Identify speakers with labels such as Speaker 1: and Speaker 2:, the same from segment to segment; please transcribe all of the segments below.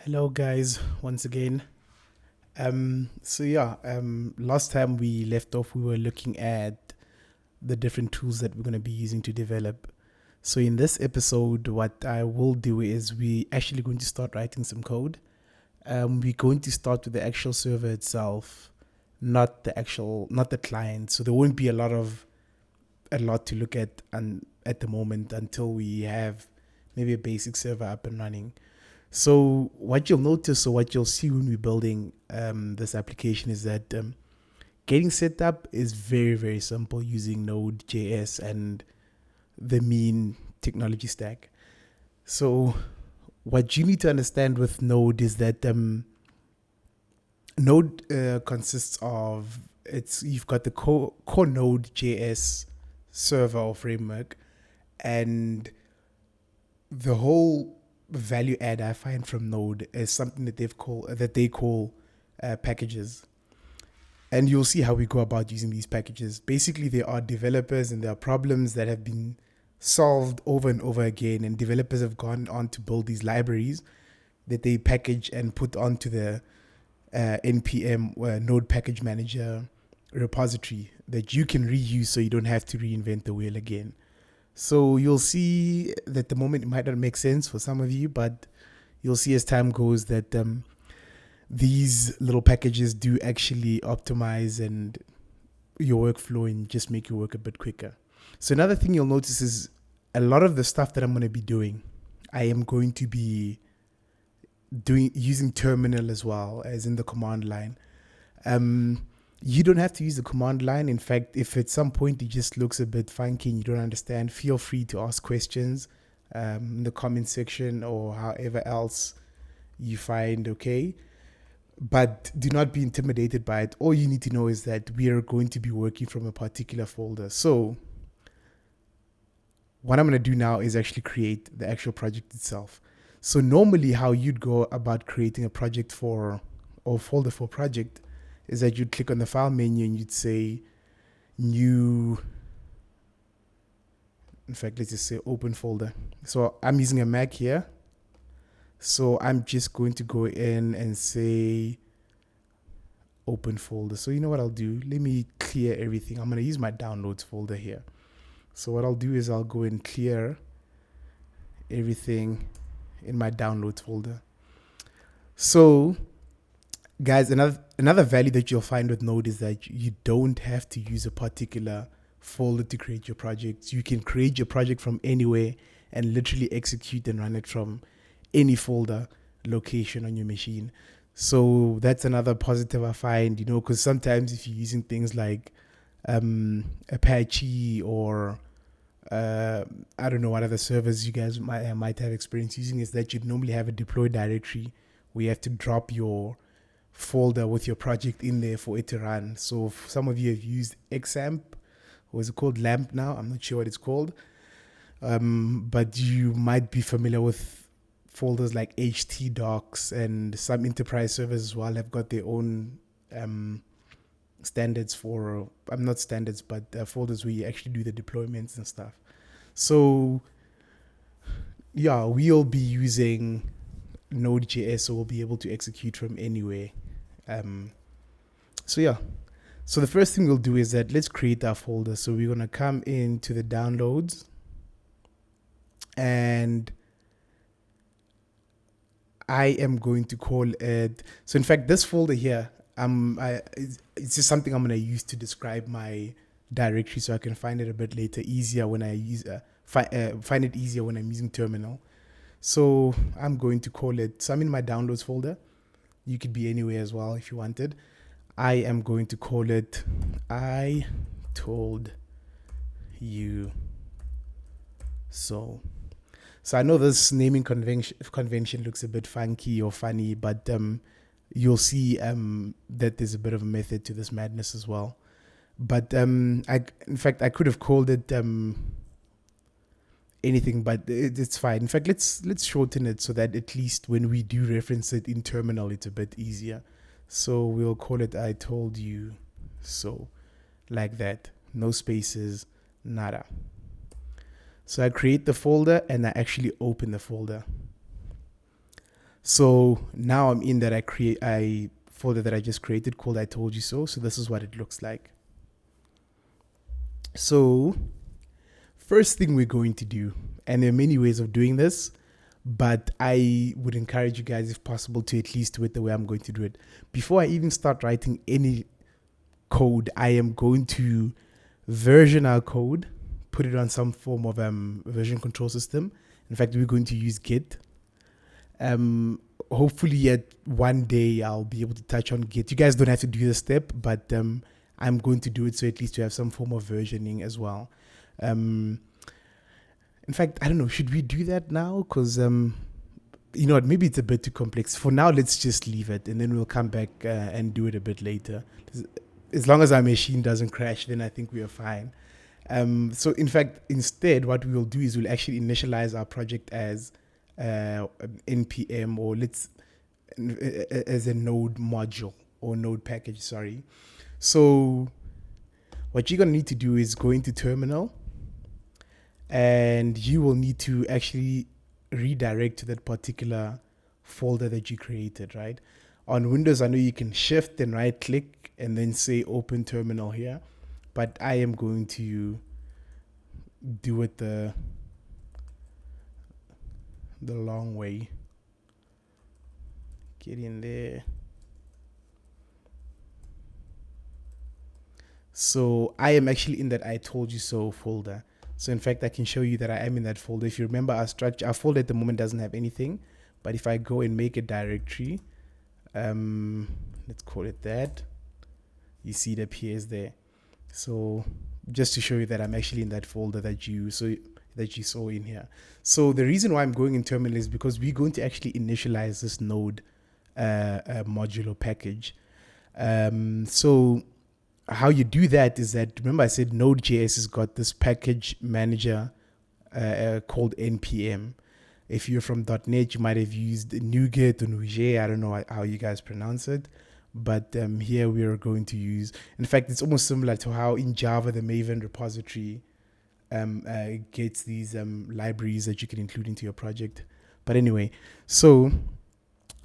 Speaker 1: Hello guys, once again. Last time we left off, we were looking at the different tools that we're going to be using to develop. So in this episode, what I will do is we actually going to start writing some code. We're going to start with the actual server itself, not the client. So there won't be a lot to look at at the moment until we have maybe a basic server up and running. So what you'll notice or what you'll see when we're building this application is that getting set up is very, very simple using Node.js and the mean technology stack. So what you need to understand with Node is that Node consists of you've got the core Node.js server or framework, and the whole value add I find from Node is something that they call packages. And you'll see how we go about using these packages. Basically, there are developers and there are problems that have been solved over and over again, and developers have gone on to build these libraries that they package and put onto the npm Node Package Manager repository that you can reuse, so you don't have to reinvent the wheel again. So you'll see that at the moment it might not make sense for some of you, but you'll see as time goes that these little packages do actually optimize and your workflow and just make your work a bit quicker. So another thing you'll notice is a lot of the stuff that I'm going to be doing, I am going to be doing using terminal as well as in the command line. You don't have to use the command line. In fact, if at some point it just looks a bit funky and you don't understand, feel free to ask questions in the comment section or however else you find okay. But do not be intimidated by it. All you need to know is that we are going to be working from a particular folder. So what I'm going to do now is actually create the actual project itself. So normally how you'd go about creating a project or folder for a project is that you'd click on the file menu and you'd say new, in fact, let's just say open folder. So I'm using a Mac here. So I'm just going to go in and say open folder. So you know what I'll do? Let me clear everything. I'm going to use my downloads folder here. So what I'll do is I'll go and clear everything in my downloads folder. So guys, another value that you'll find with Node is that you don't have to use a particular folder to create your projects. You can create your project from anywhere and literally execute and run it from any folder location on your machine. So that's another positive I find, because sometimes if you're using things like Apache or I don't know what other servers you guys might have experience using, is that you'd normally have a deploy directory where you have to drop your folder with your project in there for it to run. So some of you have used XAMPP, or is it called LAMP now? I'm not sure what it's called. But you might be familiar with folders like htdocs, and some enterprise servers as well have got their own standards for, not standards, but folders where you actually do the deployments and stuff. So yeah, we'll be using Node.js, so we'll be able to execute from anywhere. So the first thing we'll do is that let's create our folder. So we're going to come into the downloads, and I am going to call it, so in fact this folder here, it's just something I'm going to use to describe my directory, so I can find it a bit later easier when I use find it easier when I'm using terminal. So I'm going to call it, so I'm in my downloads folder. You could be anywhere as well if you wanted. I am going to call it I told you so. So I know this naming convention looks a bit funky or funny, but you'll see that there's a bit of a method to this madness as well. But in fact, I could have called it anything, but it's fine. In fact, let's shorten it so that at least when we do reference it in terminal, it's a bit easier. So we'll call it I told you so, like that. No spaces, nada. So I create the folder and I actually open the folder. So now I'm in that I folder that I just created called I told you so. So this is what it looks like. So first thing we're going to do, and there are many ways of doing this, but I would encourage you guys, if possible, to at least do it the way I'm going to do it. Before I even start writing any code, I am going to version our code, put it on some form of version control system. In fact, we're going to use Git. Hopefully yet one day I'll be able to touch on Git. You guys don't have to do the step, but I'm going to do it so at least you have some form of versioning as well. In fact, I don't know, should we do that now? Because you know what, maybe it's a bit too complex. For now, let's just leave it, and then we'll come back and do it a bit later. As long as our machine doesn't crash, then I think we are fine. So in fact, instead, what we will do is we'll actually initialize our project as npm, or as a node module or node package, sorry. So what you're going to need to do is go into terminal, and you will need to actually redirect to that particular folder that you created, right? On Windows, I know you can shift and right click and then say open terminal here, but I am going to do it the long way. Get in there. So I am actually in that I told you so folder. So in fact, I can show you that I am in that folder. If you remember, our folder at the moment doesn't have anything, but if I go and make a directory, let's call it that, you see it appears there. So just to show you that I'm actually in that folder that you saw in here. So the reason why I'm going in terminal is because we're going to actually initialize this node modular package. So how you do that is that, remember I said NodeJS has got this package manager called npm. If you're from .NET, you might have used NuGet or NuGet. I don't know how you guys pronounce it. But here we are going to use, in fact, it's almost similar to how in Java, the Maven repository gets these libraries that you can include into your project. But anyway, so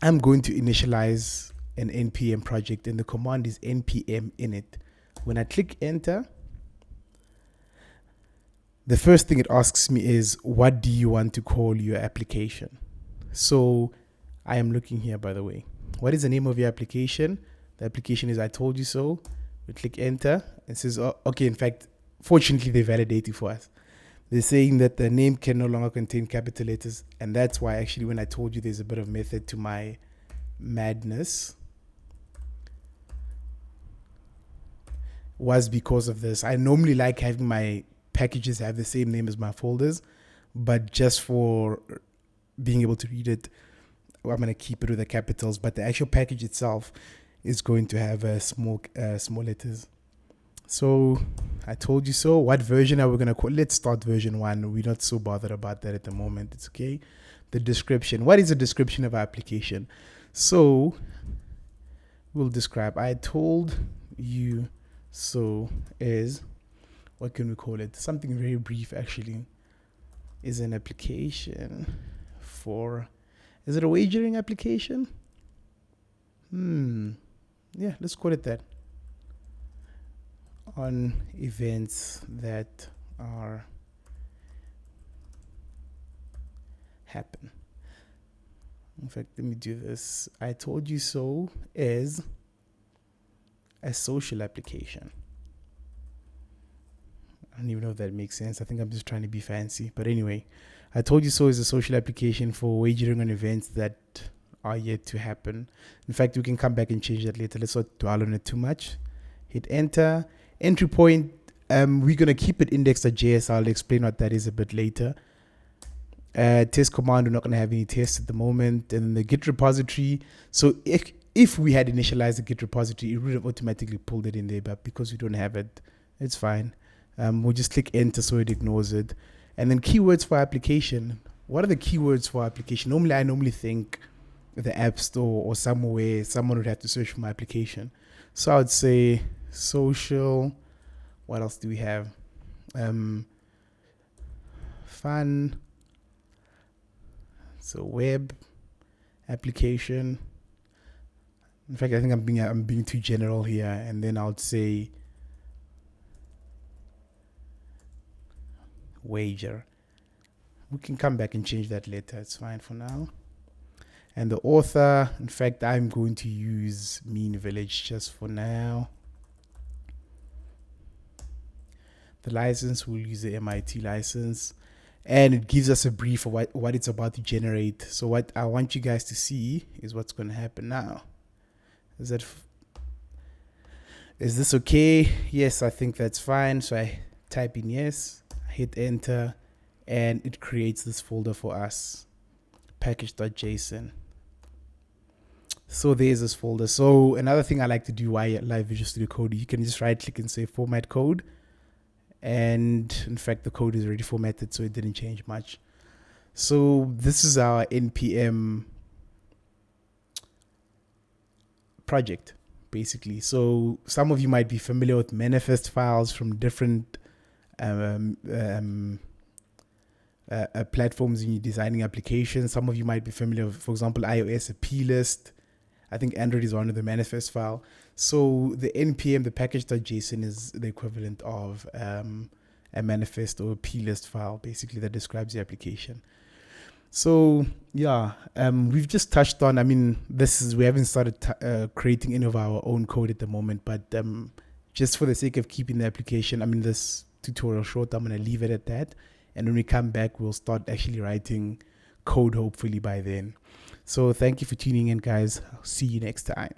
Speaker 1: I'm going to initialize an npm project, and the command is npm init. When I click enter, the first thing it asks me is, what do you want to call your application? So I am looking here, by the way. What is the name of your application? The application is I told you so. We click enter. It says, oh, okay, in fact, fortunately, they validated for us. They're saying that the name can no longer contain capital letters. And that's why actually when I told you there's a bit of method to my madness, was because of this. I normally like having my packages have the same name as my folders, but just for being able to read it, I'm going to keep it with the capitals, but the actual package itself is going to have small letters. So I told you so. What version are we going to call? Let's start version 1. We're not so bothered about that at the moment. It's okay. The description. What is the description of our application? So we'll describe. I told you so is, what can we call it? Something very brief, actually. Is an application for, is it a wagering application? Yeah, let's call it that. On events that are happen. In fact, let me do this. I told you so is a social application. I don't even know if that makes sense. I think I'm just trying to be fancy. But anyway, I told you so is a social application for wagering on events that are yet to happen. In fact, we can come back and change that later. Let's not dwell on it too much. Hit enter. Entry point, we're going to keep it index.js. I'll explain what that is a bit later. Test command, we're not going to have any tests at the moment. And then the Git repository. So if we had initialized the Git repository, it would have automatically pulled it in there. But because we don't have it, it's fine. We'll just click enter so it ignores it. And then keywords for application. What are the keywords for application? I normally think the App Store or somewhere someone would have to search for my application. So I would say social. What else do we have? Fun. So web application. In fact, I think I'm being too general here, and then I would say wager. We can come back and change that later. It's fine for now. And the author, in fact, I'm going to use mean village just for now. The license, we'll use the MIT license. And it gives us a brief of what it's about to generate. So what I want you guys to see is what's going to happen now. Is this okay? Yes, I think that's fine. So I type in yes, hit enter, and it creates this folder for us, package.json. So there's this folder. So another thing I like to do while you're live Visual Studio Code, you can just right click and say format code. And in fact, the code is already formatted, so it didn't change much. So this is our NPM project, basically. So some of you might be familiar with manifest files from different platforms in your designing applications. Some of you might be familiar with, for example, iOS, a plist. I think Android is one of the manifest file. So the NPM, the package.json, is the equivalent of a manifest or a plist file, basically, that describes the application. So yeah, we've just touched on, I mean, we haven't started creating any of our own code at the moment, but just for the sake of keeping the application, I mean, this tutorial short, I'm going to leave it at that. And when we come back, we'll start actually writing code, hopefully by then. So thank you for tuning in, guys. I'll see you next time.